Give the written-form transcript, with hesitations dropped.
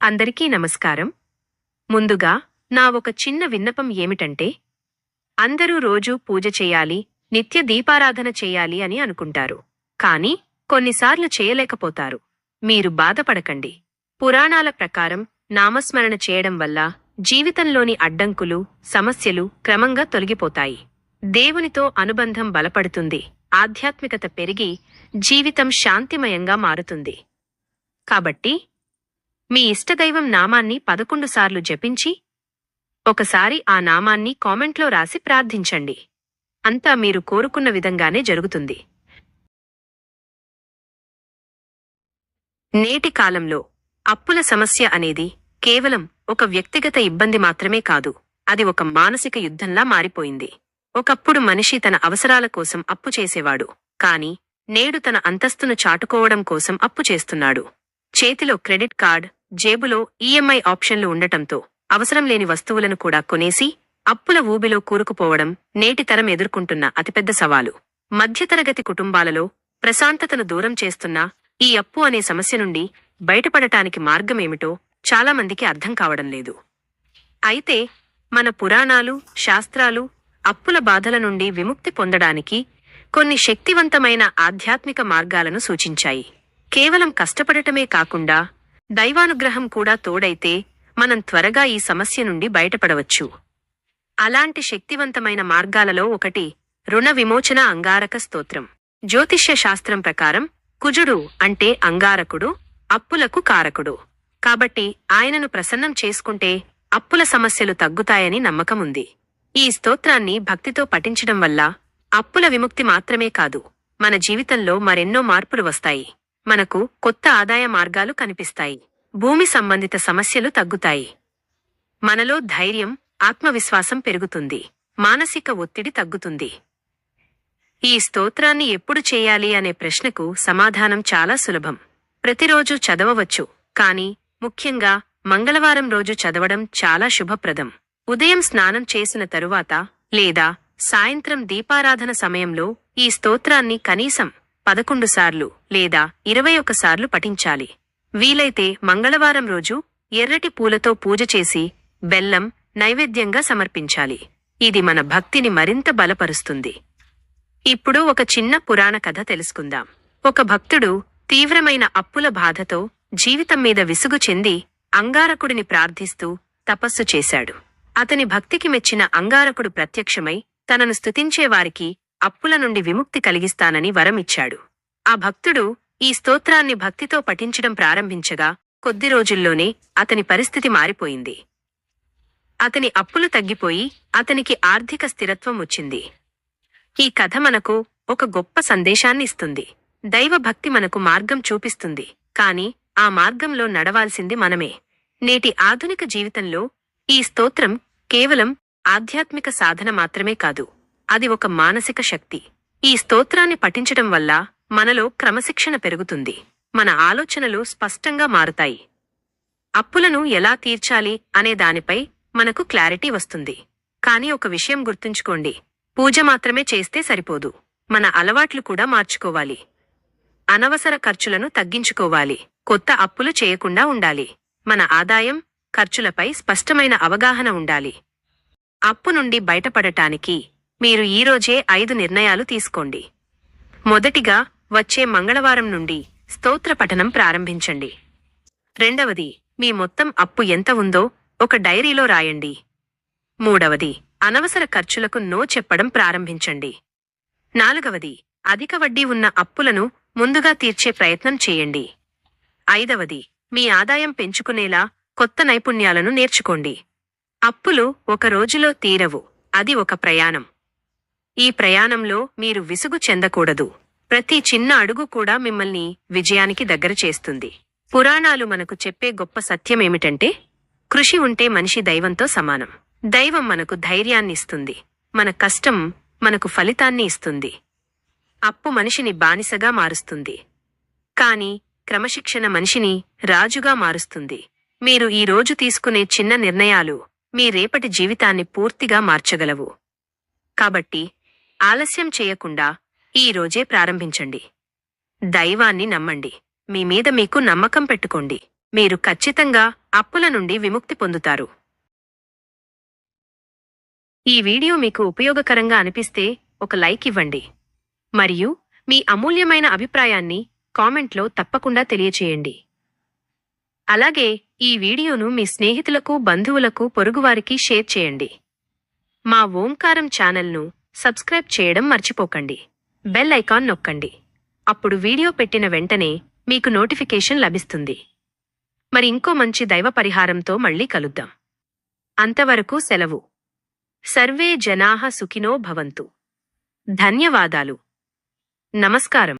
అందరికీ నమస్కారం. ముందుగా నా ఒక చిన్న విన్నపం ఏమిటంటే, అందరూ రోజూ పూజ చేయాలి, నిత్య దీపారాధన చేయాలి అని అనుకుంటారు. కానీ కొన్నిసార్లు చేయలేకపోతారు. మీరు బాధపడకండి. పురాణాల ప్రకారం నామస్మరణ చేయడం వల్ల జీవితంలోని అడ్డంకులు, సమస్యలు క్రమంగా తొలగిపోతాయి. దేవునితో అనుబంధం బలపడుతుంది, ఆధ్యాత్మికత పెరిగి జీవితం శాంతిమయంగా మారుతుంది. కాబట్టి మీ ఇష్టదైవం నామాన్ని 11 సార్లు జపించి, ఒకసారి ఆ నామాన్ని కామెంట్లో రాసి ప్రార్థించండి. అంతా మీరు కోరుకున్న విధంగానే జరుగుతుంది. నేటి కాలంలో అప్పుల సమస్య అనేది కేవలం ఒక వ్యక్తిగత ఇబ్బంది మాత్రమే కాదు, అది ఒక మానసిక యుద్ధంలా మారిపోయింది. ఒకప్పుడు మనిషి తన అవసరాల కోసం అప్పు చేసేవాడు, కాని నేడు తన అంతస్తును చాటుకోవడం కోసం అప్పు చేస్తున్నాడు. చేతిలో క్రెడిట్ కార్డ్, జేబులో ఈఎంఐ ఆప్షన్లు ఉండటంతో అవసరం లేని వస్తువులను కూడా కొనేసి అప్పుల ఊబిలో కూరుకుపోవడం నేటి తరం ఎదుర్కొంటున్న అతిపెద్ద సవాలు. మధ్యతరగతి కుటుంబాలలో ప్రశాంతతను దూరం చేస్తున్న ఈ అప్పు అనే సమస్య నుండి బయటపడటానికి మార్గమేమిటో చాలామందికి అర్థం కావడం లేదు. అయితే మన పురాణాలు, శాస్త్రాలు అప్పుల బాధల నుండి విముక్తి పొందడానికి కొన్ని శక్తివంతమైన ఆధ్యాత్మిక మార్గాలను సూచించాయి. కేవలం కష్టపడటమే కాకుండా దైవానుగ్రహం కూడా తోడైతే మనం త్వరగా ఈ సమస్య నుండి బయటపడవచ్చు. అలాంటి శక్తివంతమైన మార్గాలలో ఒకటి రుణ విమోచన అంగారక స్తోత్రం. జ్యోతిష్య శాస్త్రం ప్రకారం కుజుడు అంటే అంగారకుడు, అప్పులకు కారకుడు. కాబట్టి ఆయనను ప్రసన్నం చేసుకుంటే అప్పుల సమస్యలు తగ్గుతాయని నమ్మకముంది. ఈ స్తోత్రాన్ని భక్తితో పఠించడం వల్ల అప్పుల విముక్తి మాత్రమే కాదు, మన జీవితంలో మరెన్నో మార్పులు వస్తాయి. మనకు కొత్త ఆదాయ మార్గాలు కనిపిస్తాయి, భూమి సంబంధిత సమస్యలు తగ్గుతాయి, మనలో ధైర్యం, ఆత్మవిశ్వాసం పెరుగుతుంది, మానసిక ఒత్తిడి తగ్గుతుంది. ఈ స్తోత్రాన్ని ఎప్పుడు చేయాలి అనే ప్రశ్నకు సమాధానం చాలా సులభం. ప్రతిరోజు చదవవచ్చు, కానీ ముఖ్యంగా మంగళవారం రోజు చదవడం చాలా శుభప్రదం. ఉదయం స్నానం చేసిన తరువాత లేదా సాయంత్రం దీపారాధన సమయంలో ఈ స్తోత్రాన్ని కనీసం 11 సార్లు లేదా 21 సార్లు పఠించాలి. వీలైతే మంగళవారం రోజు ఎర్రటి పూలతో పూజ చేసి బెల్లం నైవేద్యంగా సమర్పించాలి. ఇది మన భక్తిని మరింత బలపరుస్తుంది. ఇప్పుడు ఒక చిన్న పురాణ కథ తెలుసుకుందాం. ఒక భక్తుడు తీవ్రమైన అప్పుల బాధతో జీవితం మీద విసుగు చెంది అంగారకుడిని ప్రార్థిస్తూ తపస్సు చేశాడు. అతని భక్తికి మెచ్చిన అంగారకుడు ప్రత్యక్షమై తనను స్తుతించేవారికి అప్పుల నుండి విముక్తి కలిగిస్తానని వరమిచ్చాడు. ఆ భక్తుడు ఈ స్తోత్రాన్ని భక్తితో పఠించడం ప్రారంభించగా కొద్ది రోజుల్లోనే అతని పరిస్థితి మారిపోయింది. అతని అప్పులు తగ్గిపోయి అతనికి ఆర్థిక స్థిరత్వం వచ్చింది. ఈ కథ మనకు ఒక గొప్ప సందేశాన్ని ఇస్తుంది. దైవభక్తి మనకు మార్గం చూపిస్తుంది, కాని ఆ మార్గంలో నడవాల్సింది మనమే. నేటి ఆధునిక జీవితంలో ఈ స్తోత్రం కేవలం ఆధ్యాత్మిక సాధన మాత్రమే కాదు, అది ఒక మానసిక శక్తి. ఈ స్తోత్రాన్ని పఠించడం వల్ల మనలో క్రమశిక్షణ పెరుగుతుంది, మన ఆలోచనలు స్పష్టంగా మారుతాయి. అప్పులను ఎలా తీర్చాలి అనే దానిపై మనకు క్లారిటీ వస్తుంది. కానీ ఒక విషయం గుర్తుంచుకోండి, పూజ మాత్రమే చేస్తే సరిపోదు, మన అలవాట్లు కూడా మార్చుకోవాలి. అనవసర ఖర్చులను తగ్గించుకోవాలి, కొత్త అప్పులు చేయకుండా ఉండాలి. మన ఆదాయం, ఖర్చులపై స్పష్టమైన అవగాహన ఉండాలి. అప్పు నుండి బయటపడటానికి మీరు ఈరోజే 5 నిర్ణయాలు తీసుకోండి. మొదటిగా, వచ్చే మంగళవారం నుండి స్తోత్ర పఠనం ప్రారంభించండి. రెండవది, మీ మొత్తం అప్పు ఎంత ఉందో ఒక డైరీలో రాయండి. మూడవది, అనవసర ఖర్చులకు నో చెప్పడం ప్రారంభించండి. నాలుగవది, అధిక వడ్డీ ఉన్న అప్పులను ముందుగా తీర్చే ప్రయత్నం చేయండి. ఐదవది, మీ ఆదాయం పెంచుకునేలా కొత్త నైపుణ్యాలను నేర్చుకోండి. అప్పులు ఒక రోజులో తీరవు, అది ఒక ప్రయాణం. ఈ ప్రయాణంలో మీరు విసుగు చెందకూడదు. ప్రతి చిన్న అడుగు కూడా మిమ్మల్ని విజయానికి దగ్గర చేస్తుంది. పురాణాలు మనకు చెప్పే గొప్ప సత్యమేమిటంటే, కృషి ఉంటే మనిషి దైవంతో సమానం. దైవం మనకు ధైర్యాన్ని ఇస్తుంది, మన కష్టం మనకు ఫలితాన్ని ఇస్తుంది. అప్పు మనిషిని బానిసగా మారుస్తుంది, కాని క్రమశిక్షణ మనిషిని రాజుగా మారుస్తుంది. మీరు ఈ రోజు తీసుకునే చిన్న నిర్ణయాలు మీ రేపటి జీవితాన్ని పూర్తిగా మార్చగలవు. కాబట్టి ఆలస్యం చేయకుండా ఈ రోజే ప్రారంభించండి. దైవాన్ని నమ్మండి, మీ మీద మీకు నమ్మకం పెట్టుకోండి. మీరు ఖచ్చితంగా అప్పుల నుండి విముక్తి పొందుతారు. ఈ వీడియో మీకు ఉపయోగకరంగా అనిపిస్తే ఒక లైక్ ఇవ్వండి. మరియు మీ అమూల్యమైన అభిప్రాయాన్ని కామెంట్లో తప్పకుండా తెలియచేయండి. అలాగే ఈ వీడియోను మీ స్నేహితులకు, బంధువులకు, పొరుగువారికి షేర్ చేయండి. మా ఓంకారం ఛానల్ను సబ్స్క్రైబ్ చేయడం మర్చిపోకండి. బెల్ ఐకాన్ నొక్కండి. అప్పుడు వీడియో పెట్టిన వెంటనే మీకు నోటిఫికేషన్ లభిస్తుంది. మరి ఇంకో మంచి దైవ పరిహారంతో మళ్ళీ కలుద్దాం. అంతవరకు సెలవు. సర్వే జనాః సుఖినో భవంతు. ధన్యవాదాలు. నమస్కారం.